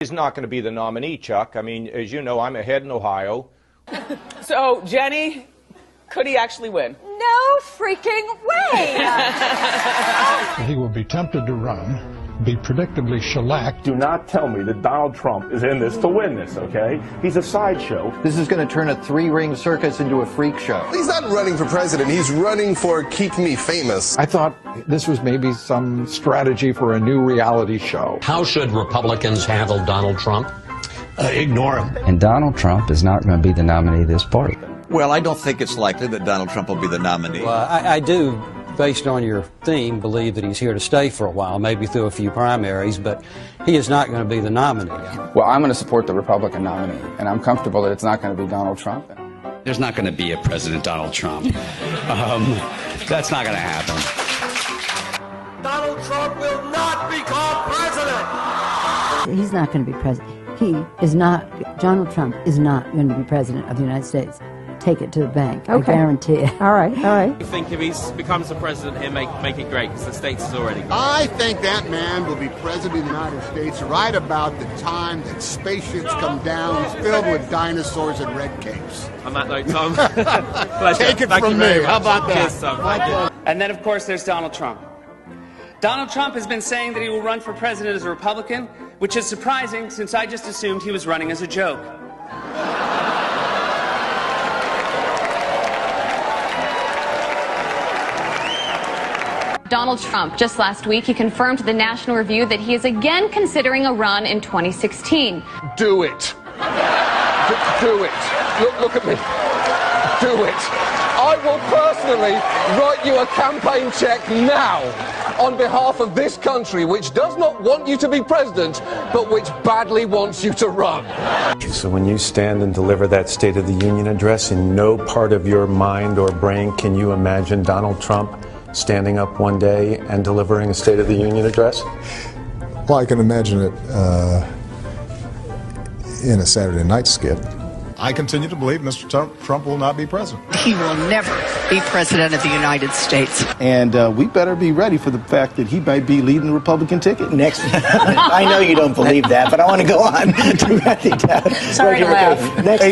He's not going to be the nominee, Chuck. I mean, as you know, I'm ahead in Ohio. So, Jenny, could he actually win? No freaking way! He will be tempted to run, be predictably shellacked. Do not tell me that Donald Trump is in this to win this, okay? He's a sideshow. This is going to turn a three-ring circus into a freak show. He's not running for president. He's running for Keep Me Famous. I thought this was maybe some strategy for a new reality show. How should Republicans handle Donald Trump? Ignore him. And Donald Trump is not going to be the nominee of this party. Well, I don't think it's likely that Donald Trump will be the nominee. Well, I do, based on your theme, believe that he's here to stay for a while, maybe through a few primaries, but he is not going to be the nominee. Well, I'm going to support the Republican nominee, and I'm comfortable that it's not going to be Donald Trump. There's not going to be a President Donald Trump. That's not going to happen. Donald Trump will not become president. He's not going to be president. He is not, Donald Trump is not going to be president of the United States. Take it to the bank. Okay. I guarantee it. All right, all right. I think if he becomes the president here, make it great, because the States is already great. I think that man will be president of the United States right about the time that spaceships come down filled with dinosaurs and red capes. On that note, Tom, take it from me. How about that? Cheers, Tom. And then, of course, there's Donald Trump. Donald Trump has been saying that he will run for president as a Republican, which is surprising since I just assumed he was running as a joke. Donald Trump, just last week, he confirmed to the National Review that he is again considering a run in 2016. Do it. Do it. Look at me. Do it. I will personally write you a campaign check now on behalf of this country, which does not want you to be president, but which badly wants you to run. So when you stand and deliver that State of the Union address, in no part of your mind or brain can you imagine Donald Trump standing up one day and delivering a State of the Union address? Well, I can imagine it in a Saturday night skit. I continue to believe Mr. Trump will not be president. He will never be president of the United States. And we better be ready for the fact that he might be leading the Republican ticket next. I know you don't believe that, but I want to go on to that. Sorry to laugh.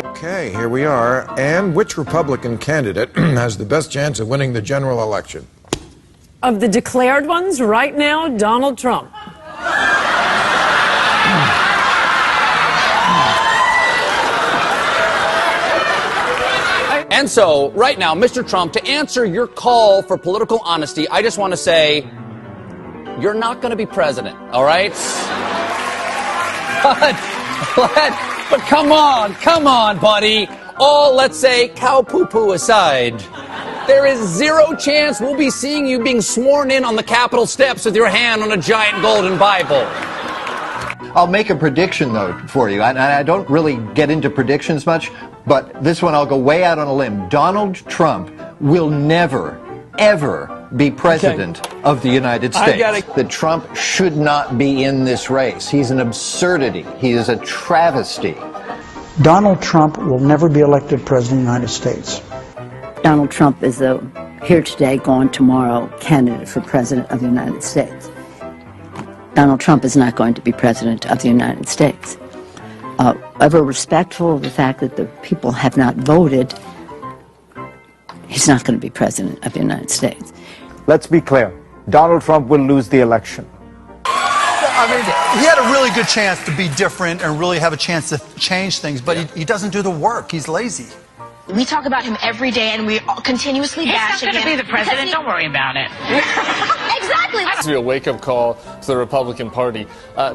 Okay, here we are. And which Republican candidate has the best chance of winning the general election? Of the declared ones, right now, Donald Trump. And so, right now, Mr. Trump, to answer your call for political honesty, I just want to say, you're not going to be president, all right? But come on, buddy. All, let's say, cow poo-poo aside, there is zero chance we'll be seeing you being sworn in on the Capitol steps with your hand on a giant golden Bible. I'll make a prediction, though, for you. I don't really get into predictions much, but this one I'll go way out on a limb. Donald Trump will never, ever be president of the United States. That Trump should not be in this race. He's an absurdity. He is a travesty. Donald Trump will never be elected president of the United States. Donald Trump is a here today, gone tomorrow candidate for president of the United States. Donald Trump is not going to be president of the United States. Ever respectful of the fact that the people have not voted, he's not going to be president of the United States. Let's be clear. Donald Trump will lose the election. I mean, he had a really good chance to be different and really have a chance to change things, but he doesn't do the work. He's lazy. We talk about him every day, and we continuously bash him. He's not going to be the president. Don't worry about it. Exactly. This will be a wake-up call to the Republican Party.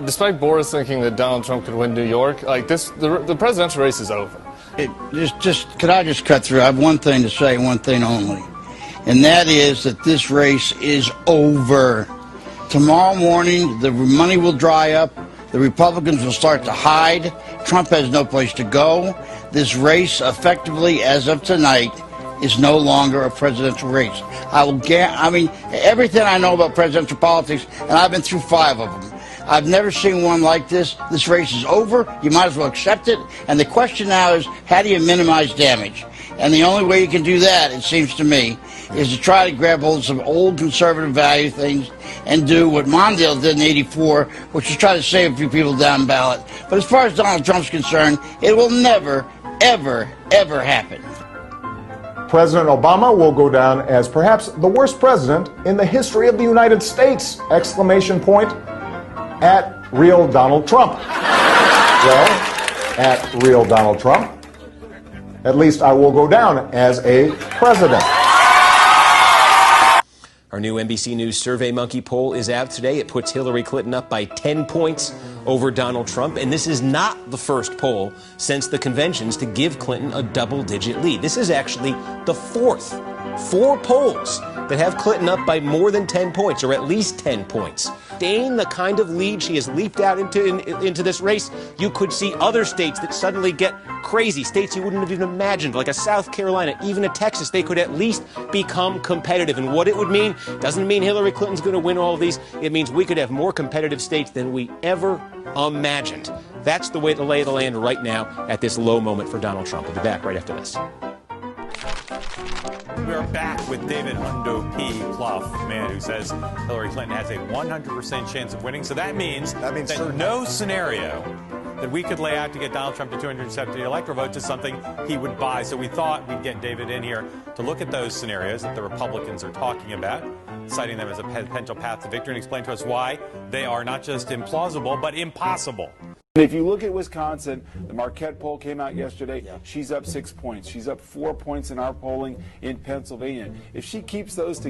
Despite Boris thinking that Donald Trump could win New York, like this, the presidential race is over. Could I just cut through? I have one thing to say, one thing only, and that is that this race is over. Tomorrow morning, the money will dry up. The Republicans will start to hide. Trump has no place to go. This race, effectively, as of tonight, is no longer a presidential race. I mean, everything I know about presidential politics, and I've been through 5 of them, I've never seen one like this. This race is over. You might as well accept it. And the question now is, how do you minimize damage? And the only way you can do that, it seems to me, is to try to grab hold of some old conservative value things and do what Mondale did in '84, which is try to save a few people down ballot. But as far as Donald Trump's concerned, it will never, ever, ever happen. President Obama will go down as perhaps the worst president in the history of the United States! Exclamation point at real Donald Trump. Well, at real Donald Trump, at least I will go down as a president. Our new NBC News SurveyMonkey poll is out today. It puts Hillary Clinton up by 10 points over Donald Trump. And this is not the first poll since the conventions to give Clinton a double-digit lead. This is actually the fourth. 4 polls that have Clinton up by more than 10 points, or at least 10 points. Staying the kind of lead she has leaped out into this race, you could see other states that suddenly get crazy, states you wouldn't have even imagined, like a South Carolina, even a Texas. They could at least become competitive. And what it would mean doesn't mean Hillary Clinton's going to win all of these. It means we could have more competitive states than we ever imagined. That's the way the lay of the land right now at this low moment for Donald Trump. We'll be back right after this. We are back with David Hundo P. Plouffe, the man who says Hillary Clinton has a 100% chance of winning. So that means that no scenario that we could lay out to get Donald Trump to 270 electoral votes is something he would buy. So we thought we'd get David in here to look at those scenarios that the Republicans are talking about, citing them as a potential path to victory, and explain to us why they are not just implausible, but impossible. And if you look at Wisconsin, the Marquette poll came out yesterday. She's up 6 points. She's up 4 points in our polling in Pennsylvania. If she keeps those together,